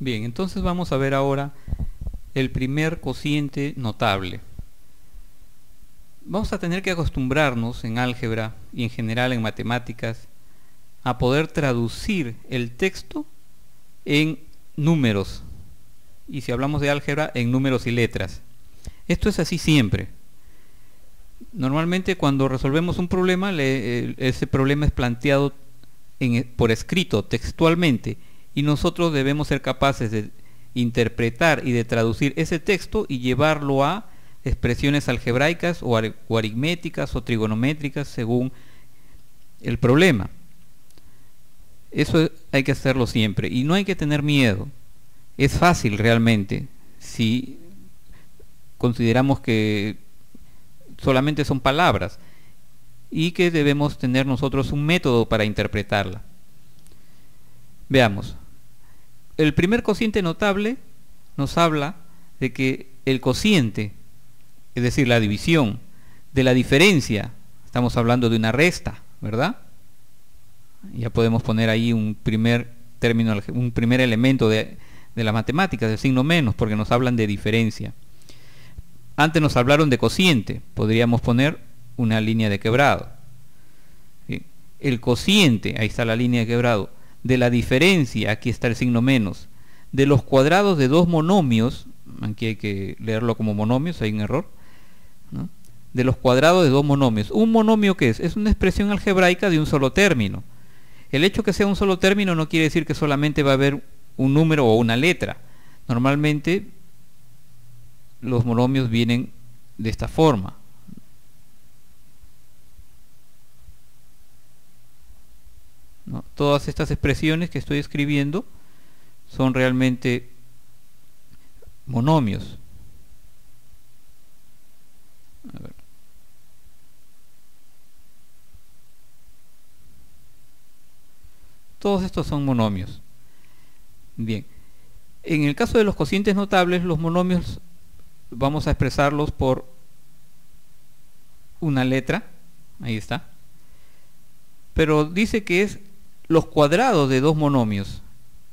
Bien, entonces vamos a ver ahora el primer cociente notable. Vamos a tener que acostumbrarnos en álgebra y en general en matemáticas a poder traducir el texto en números, y si hablamos de álgebra, en números y letras. Esto es así siempre. Normalmente cuando resolvemos un problema, ese problema es planteado por escrito, textualmente, y nosotros debemos ser capaces de interpretar y de traducir ese texto y llevarlo a expresiones algebraicas o aritméticas o trigonométricas según el problema. Eso hay que hacerlo siempre y no hay que tener miedo. Es fácil realmente si consideramos que solamente son palabras y que debemos tener nosotros un método para interpretarla. Veamos. El primer cociente notable nos habla de que el cociente, es decir, la división de la diferencia, estamos hablando de una resta, ¿verdad? Ya podemos poner ahí un primer término, un primer elemento de la matemática, del signo menos, porque nos hablan de diferencia. Antes nos hablaron de cociente, podríamos poner una línea de quebrado. ¿Sí? El cociente, ahí está la línea de quebrado, de la diferencia, aquí está el signo menos, de los cuadrados de dos monomios, aquí hay que leerlo como monomios, hay un error, ¿no? De los cuadrados de dos monomios. ¿Un monomio qué es? Es una expresión algebraica de un solo término. El hecho que sea un solo término no quiere decir que solamente va a haber un número o una letra. Normalmente los monomios vienen de esta forma. ¿No? Todas estas expresiones que estoy escribiendo son realmente monomios. A ver. Todos estos son monomios. Bien. En el caso de los cocientes notables, los monomios vamos a expresarlos por una letra. Ahí está. Pero dice que es los cuadrados de dos monomios.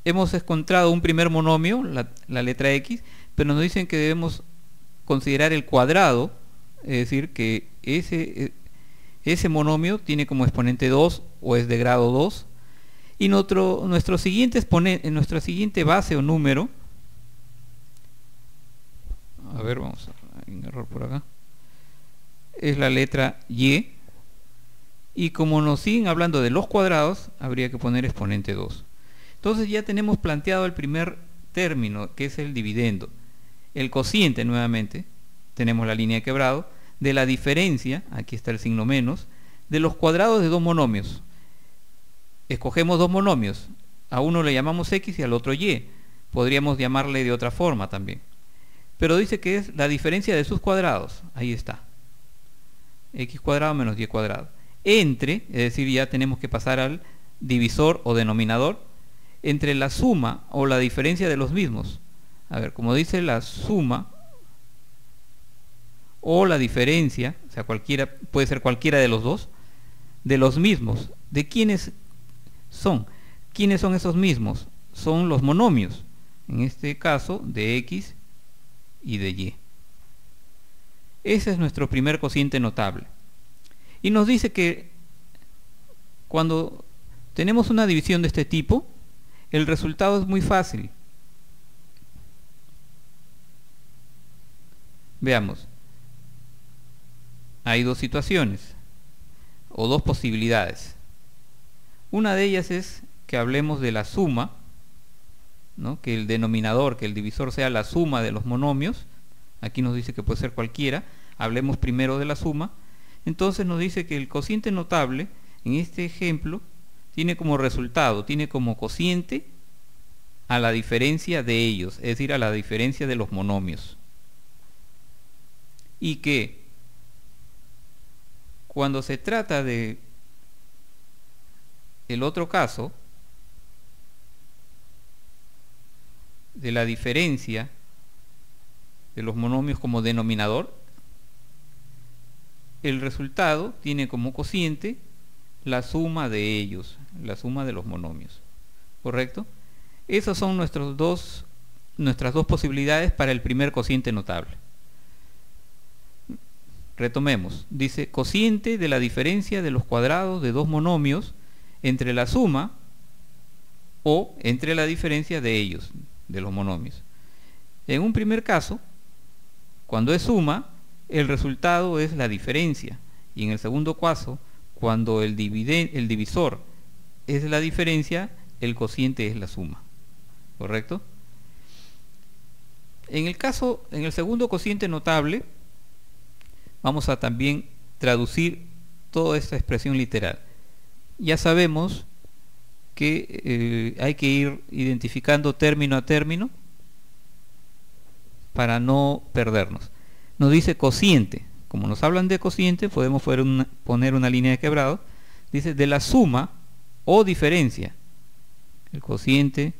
Hemos encontrado un primer monomio, la letra X, pero nos dicen que debemos considerar el cuadrado, es decir, que ese monomio tiene como exponente 2 o es de grado 2, y nuestra siguiente base o número, a ver, hay un error por acá, es la letra Y, y como nos siguen hablando de los cuadrados, habría que poner exponente 2. Entonces ya tenemos planteado el primer término, que es el dividendo. El cociente, nuevamente, tenemos la línea de quebrado, de la diferencia, aquí está el signo menos, de los cuadrados de dos monomios. Escogemos dos monomios, a uno le llamamos X y al otro Y. Podríamos llamarle de otra forma también. Pero dice que es la diferencia de sus cuadrados, ahí está. X cuadrado menos Y cuadrado. Entre, es decir, ya tenemos que pasar al divisor o denominador, entre la suma o la diferencia de los mismos. A ver, como dice la suma o la diferencia, o sea, puede ser cualquiera de los dos, de los mismos. ¿De quiénes son? ¿Quiénes son esos mismos? Son los monomios, en este caso de X y de Y. Ese es nuestro primer cociente notable. Y nos dice que cuando tenemos una división de este tipo, el resultado es muy fácil. Veamos. Hay dos situaciones o dos posibilidades. Una de ellas es que hablemos de la suma, ¿no? Que el denominador, que el divisor sea la suma de los monomios. Aquí nos dice que puede ser cualquiera. Hablemos primero de la suma. Entonces nos dice que el cociente notable, en este ejemplo, tiene como resultado, tiene como cociente a la diferencia de ellos, es decir, a la diferencia de los monomios. Y que cuando se trata de el otro caso, de la diferencia de los monomios como denominador, el resultado tiene como cociente la suma de ellos, la suma de los monomios. ¿Correcto? Esas son nuestras dos posibilidades para el primer cociente notable. Retomemos. Dice cociente de la diferencia de los cuadrados de dos monomios entre la suma o entre la diferencia de ellos, de los monomios. En un primer caso, cuando es suma, el resultado es la diferencia. Y en el segundo caso, cuando el divisor es la diferencia, el cociente es la suma. ¿Correcto? En el segundo cociente notable, vamos a también traducir toda esta expresión literal. Ya sabemos que hay que ir identificando término a término para no perdernos. Nos dice cociente. Como nos hablan de cociente, podemos poner una línea de quebrado. Dice de la suma o diferencia. El cociente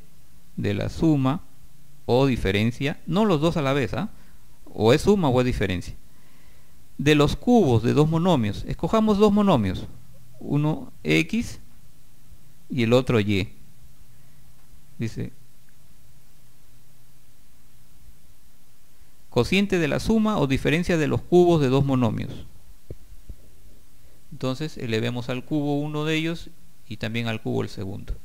de la suma o diferencia, no los dos a la vez, o es suma o es diferencia. De los cubos de dos monomios, escojamos dos monomios, uno x y el otro y. Dice cociente de la suma o diferencia de los cubos de dos monomios. Entonces elevemos al cubo uno de ellos y también al cubo el segundo.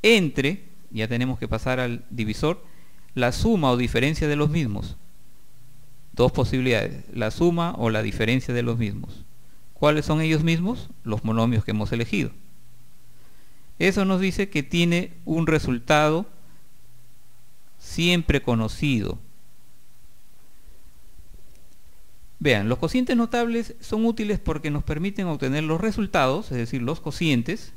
Entre, ya tenemos que pasar al divisor, la suma o diferencia de los mismos. Dos posibilidades, la suma o la diferencia de los mismos. ¿Cuáles son ellos mismos? Los monomios que hemos elegido. Eso nos dice que tiene un resultado siempre conocido. Vean, los cocientes notables son útiles porque nos permiten obtener los resultados, es decir, los cocientes,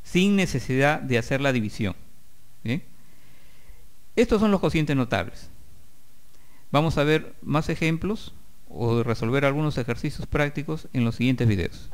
sin necesidad de hacer la división. ¿Bien? Estos son los cocientes notables. Vamos a ver más ejemplos o resolver algunos ejercicios prácticos en los siguientes videos.